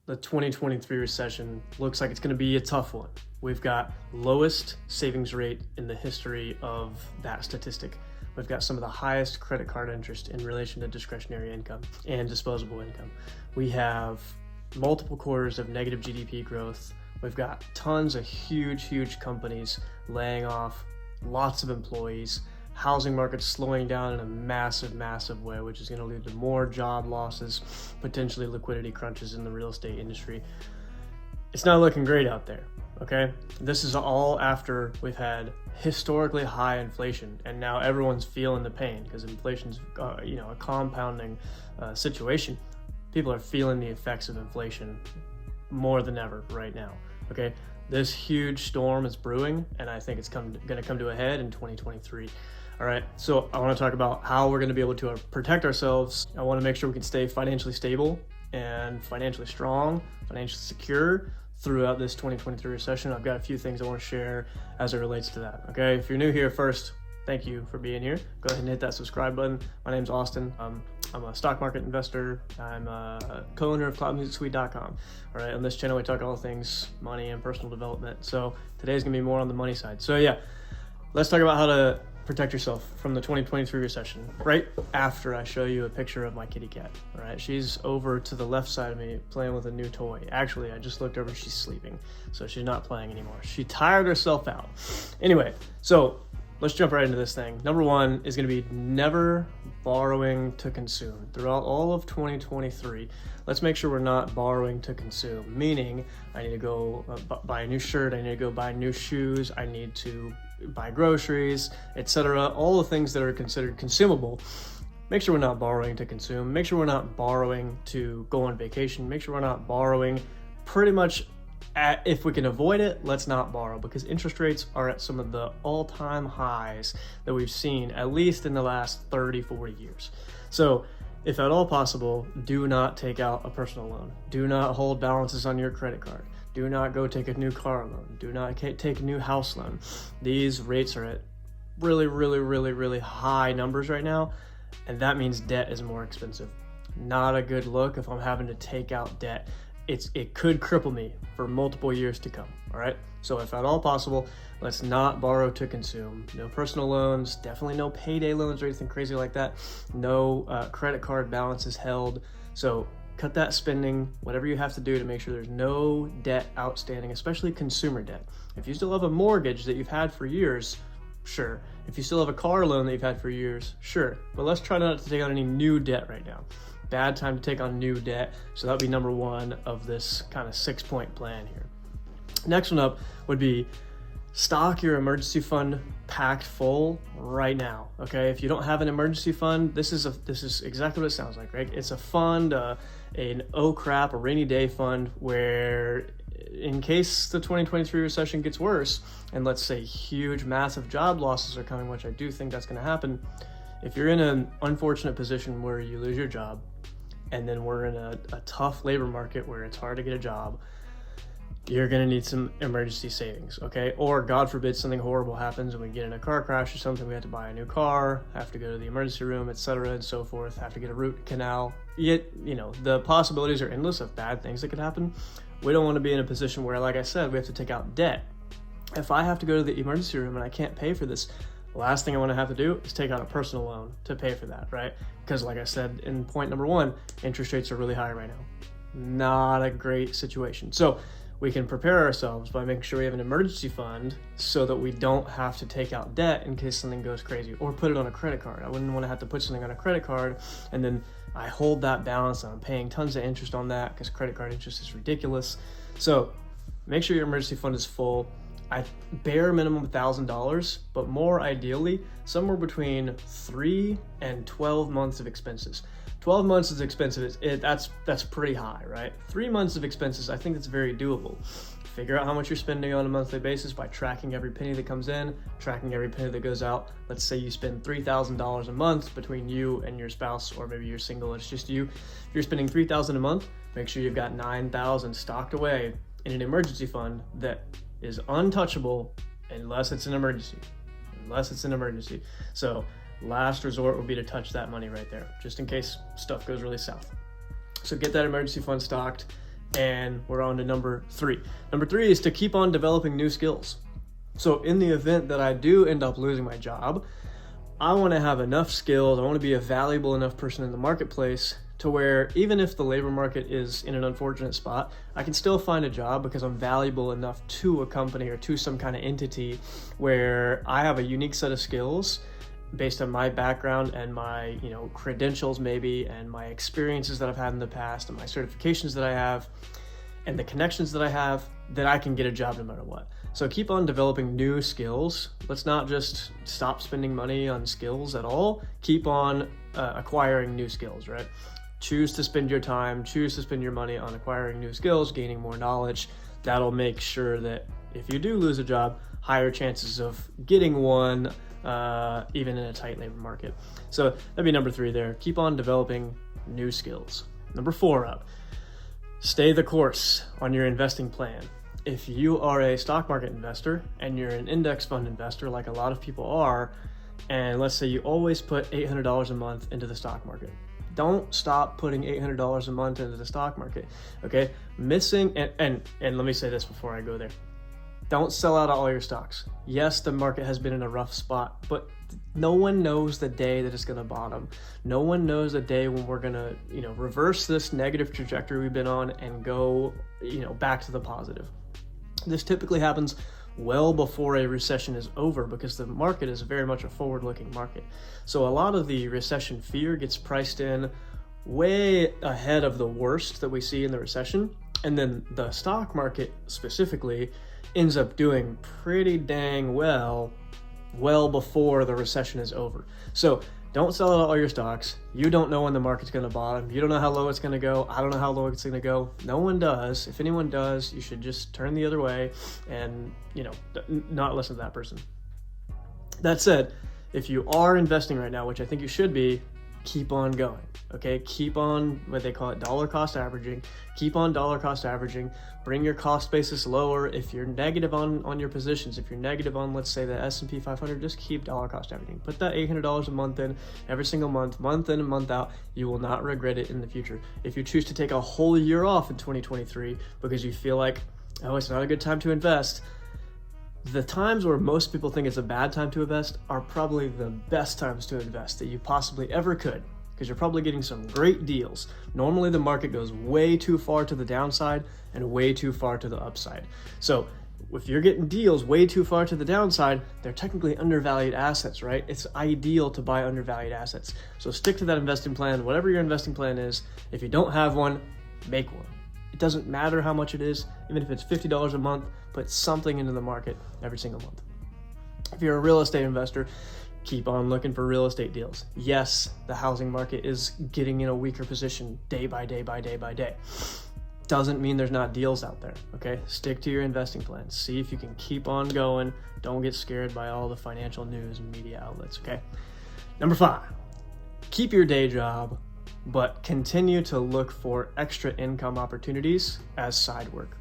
the 2023 recession looks like it's going to be a tough one. We've got lowest savings rate in the history of that statistic. We've got some of the highest credit card interest in relation to discretionary income and disposable income. We have multiple quarters of negative GDP growth. We've got tons of huge companies laying off lots of employees. Housing market's slowing down in a massive way, which is going to lead to more job losses, potentially liquidity crunches in the real estate industry. It's not looking great out there, okay? This is all after we've had historically high inflation, and now everyone's feeling the pain because inflation's a compounding situation. People are feeling the effects of inflation more than ever right now, okay? This huge storm is brewing, and I think it's going to come to a head in 2023. All right, so I want to talk about how we're going to be able to protect ourselves. I want to make sure we can stay financially stable and financially strong, financially secure throughout this 2023 recession. I've got a few things I want to share as it relates to that, okay? If you're new here, first, thank you for being here. Go ahead and hit that subscribe button. My name's Austin. I'm a stock market investor. I'm a co-owner of cloudmusicsuite.com. All right, on this channel, we talk all things money and personal development. So today's gonna be more on the money side. So yeah, let's talk about how to protect yourself from the 2023 recession. Right after I show you a picture of my kitty cat. All right, she's over to the left side of me playing with a new toy. Actually, I just looked over, she's sleeping. So she's not playing anymore. She tired herself out. Anyway, so let's jump right into this thing. Number one is going to be never borrowing to consume. Throughout all of 2023, let's make sure we're not borrowing to consume, meaning I need to go buy a new shirt, I need to go buy new shoes, I need to buy groceries, etc. All the things that are considered consumable. Make sure we're not borrowing to consume. Make sure we're not borrowing to go on vacation. Make sure we're not borrowing pretty much if we can avoid it, let's not borrow, because interest rates are at some of the all-time highs that we've seen, at least in the last 30, 40 years. So if at all possible, do not take out a personal loan. Do not hold balances on your credit card. Do not go take a new car loan. Do not take a new house loan. These rates are at really high numbers right now, and that means debt is more expensive. Not a good look if I'm having to take out debt. It could cripple me for multiple years to come, all right? So if at all possible, let's not borrow to consume. No personal loans, definitely no payday loans or anything crazy like that. No credit card balances held. So cut that spending, whatever you have to do to make sure there's no debt outstanding, especially consumer debt. If you still have a mortgage that you've had for years, sure. If you still have a car loan that you've had for years, sure. But let's try not to take on any new debt right now. Bad time to take on new debt. So that would be number one of this kind of 6-point plan here. Next one up would be stock your emergency fund packed full right now. Okay, if you don't have an emergency fund, this is exactly what it sounds like, right? It's a fund, an oh crap, a rainy day fund, where in case the 2023 recession gets worse, and let's say huge, massive job losses are coming, which I do think that's going to happen. If you're in an unfortunate position where you lose your job, and then we're in a tough labor market where it's hard to get a job, you're gonna need some emergency savings, okay? Or God forbid something horrible happens and we get in a car crash or something, we have to buy a new car, have to go to the emergency room, etc. and so forth, have to get a root canal. Yet, the possibilities are endless of bad things that could happen. We don't wanna be in a position where, like I said, we have to take out debt. If I have to go to the emergency room and I can't pay for this, the last thing I want to have to do is take out a personal loan to pay for that, right? Because like I said in point number one, interest rates are really high right now. Not a great situation. So we can prepare ourselves by making sure we have an emergency fund so that we don't have to take out debt in case something goes crazy, or put it on a credit card. I wouldn't want to have to put something on a credit card and then I hold that balance and I'm paying tons of interest on that because credit card interest is ridiculous. So make sure your emergency fund is full. I bare minimum $1,000, but more ideally, somewhere between 3 and 12 months of expenses. 12 months is expensive. That's pretty high, right? 3 months of expenses, I think that's very doable. Figure out how much you're spending on a monthly basis by tracking every penny that comes in, tracking every penny that goes out. Let's say you spend $3,000 a month between you and your spouse, or maybe you're single, it's just you. If you're spending $3,000 a month, make sure you've got $9,000 stocked away in an emergency fund that is untouchable unless it's an emergency. So last resort would be to touch that money right there, just in case stuff goes really south. So get that emergency fund stocked. And we're on to number 3. Number 3 is to keep on developing new skills. So in the event that I do end up losing my job, I want to have enough skills, I want to be a valuable enough person in the marketplace to where even if the labor market is in an unfortunate spot, I can still find a job because I'm valuable enough to a company or to some kind of entity where I have a unique set of skills based on my background and my, credentials maybe, and my experiences that I've had in the past and my certifications that I have and the connections that I have, that I can get a job no matter what. So keep on developing new skills. Let's not just stop spending money on skills at all. Keep on acquiring new skills, right? Choose to spend your time, choose to spend your money on acquiring new skills, gaining more knowledge. That'll make sure that if you do lose a job, higher chances of getting one, even in a tight labor market. So that'd be number 3 there. Keep on developing new skills. Number 4 up, stay the course on your investing plan. If you are a stock market investor and you're an index fund investor, like a lot of people are, and let's say you always put $800 a month into the stock market, don't stop putting $800 a month into the stock market, okay? And let me say this before I go there. Don't sell out all your stocks. Yes, the market has been in a rough spot, but no one knows the day that it's going to bottom. No one knows the day when we're going to, reverse this negative trajectory we've been on and go, back to the positive. This typically happens well before a recession is over because the market is very much a forward-looking market. So a lot of the recession fear gets priced in way ahead of the worst that we see in the recession. And then the stock market specifically ends up doing pretty dang well before the recession is over. So don't sell out all your stocks. You don't know when the market's going to bottom. You don't know how low it's going to go. I don't know how low it's going to go. No one does. If anyone does, you should just turn the other way and, not listen to that person. That said, if you are investing right now, which I think you should be, keep on going, okay? Keep on what they call it, dollar cost averaging. Keep on dollar cost averaging. Bring your cost basis lower. If you're negative on your positions, if you're negative on, let's say, the S&P 500, just keep dollar cost averaging. Put that $800 a month in every single month in and month out. You will not regret it in the future. If you choose to take a whole year off in 2023 because you feel like, oh, it's not a good time to invest, the times where most people think it's a bad time to invest are probably the best times to invest that you possibly ever could, because you're probably getting some great deals. Normally the market goes way too far to the downside and way too far to the upside. So if you're getting deals way too far to the downside, they're technically undervalued assets, right? It's ideal to buy undervalued assets. So stick to that investing plan, whatever your investing plan is. If you don't have one, make one. It doesn't matter how much it is, even if it's $50 a month, put something into the market every single month. If you're a real estate investor, keep on looking for real estate deals. Yes, the housing market is getting in a weaker position day by day by day by day. Doesn't mean there's not deals out there, okay? Stick to your investing plan. See if you can keep on going. Don't get scared by all the financial news and media outlets, okay? Number 5, keep your day job, but continue to look for extra income opportunities as side work.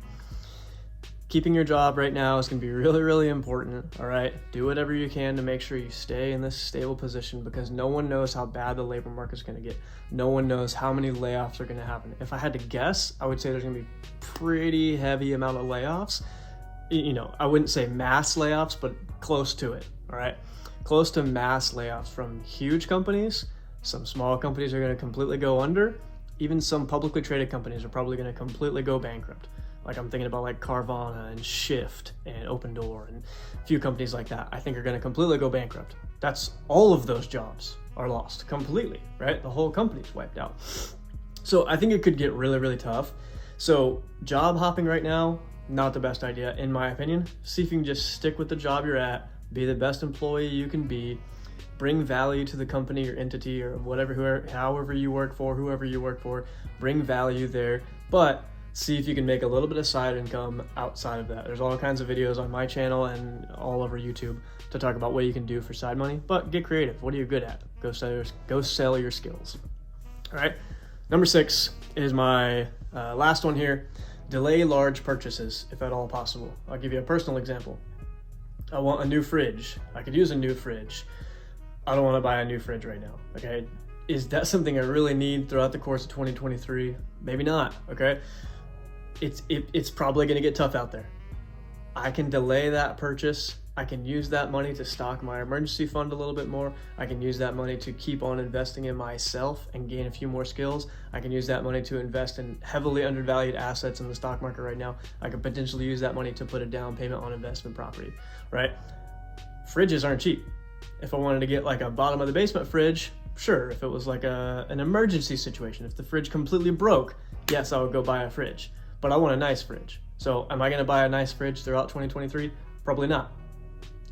Keeping your job right now is going to be really, really important, all right? Do whatever you can to make sure you stay in this stable position because no one knows how bad the labor market is going to get. No one knows how many layoffs are going to happen. If I had to guess, I would say there's going to be pretty heavy amount of layoffs. I wouldn't say mass layoffs, but close to it, all right? Close to mass layoffs from huge companies. Some small companies are going to completely go under. Even some publicly traded companies are probably going to completely go bankrupt. Like I'm thinking about like Carvana and Shift and Open Door and a few companies like that I think are going to completely go bankrupt. That's all of those jobs are lost completely, right? The whole company's wiped out. So I think it could get really, really tough. So job hopping right now, not the best idea in my opinion. See if you can just stick with the job you're at, be the best employee you can be, bring value to the company or entity or however you work for, bring value there, but see if you can make a little bit of side income outside of that. There's all kinds of videos on my channel and all over YouTube to talk about what you can do for side money, but get creative. What are you good at? Go sell your skills. All right. Number 6 is my last one here. Delay large purchases if at all possible. I'll give you a personal example. I want a new fridge. I could use a new fridge. I don't want to buy a new fridge right now. Okay. Is that something I really need throughout the course of 2023? Maybe not. Okay. it's probably going to get tough out there. I can delay that purchase. I can use that money to stock my emergency fund a little bit more. I can use that money to keep on investing in myself and gain a few more skills. I can use that money to invest in heavily undervalued assets in the stock market right now. I could potentially use that money to put a down payment on investment property, right? Fridges aren't cheap. If I wanted to get like a bottom of the basement fridge, sure. If it was like an emergency situation, if the fridge completely broke, yes, I would go buy a fridge, but I want a nice fridge. So am I going to buy a nice fridge throughout 2023? Probably not.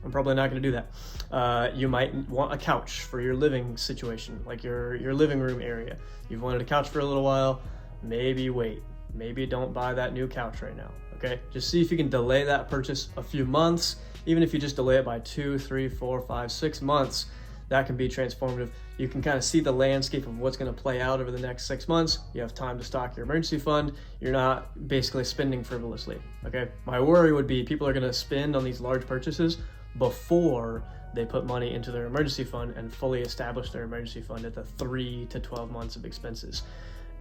I'm probably not going to do that. You might want a couch for your living situation, like your living room area. You've wanted a couch for a little while. Maybe wait. Maybe don't buy that new couch right now. Okay, just see if you can delay that purchase a few months. Even if you just delay it by 2, 3, 4, 5, 6 months, that can be transformative. You can kind of see the landscape of what's going to play out over the next 6 months. You have time to stock your emergency fund. You're not basically spending frivolously. Okay, my worry would be people are going to spend on these large purchases before they put money into their emergency fund and fully establish their emergency fund at the 3 to 12 months of expenses.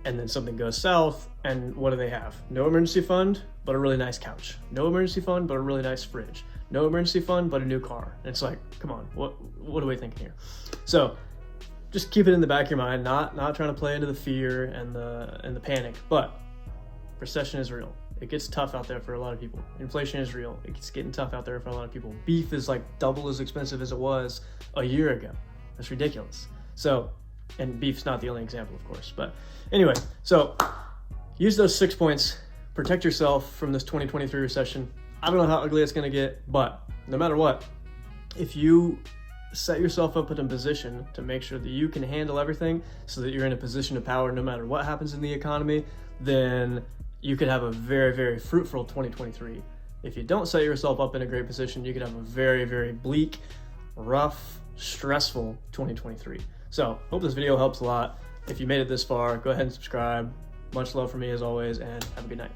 And then something goes south, and what do they have? No emergency fund, but a really nice couch. No emergency fund, but a really nice fridge. No emergency fund, but a new car. And it's like, come on, what are we thinking here? So just keep it in the back of your mind, not trying to play into the fear and the panic, but recession is real. It gets tough out there for a lot of people. Inflation is real. It's getting tough out there for a lot of people. Beef is like double as expensive as it was a year ago. That's ridiculous. So, and beef's not the only example, of course. But anyway, so use those 6 points. Protect yourself from this 2023 recession. I don't know how ugly it's going to get, but no matter what, if you set yourself up in a position to make sure that you can handle everything so that you're in a position of power no matter what happens in the economy, then you could have a very, very fruitful 2023. If you don't set yourself up in a great position, you could have a very, very bleak, rough, stressful 2023. So hope this video helps a lot. If you made it this far, go ahead and subscribe. Much love from me as always, and have a good night.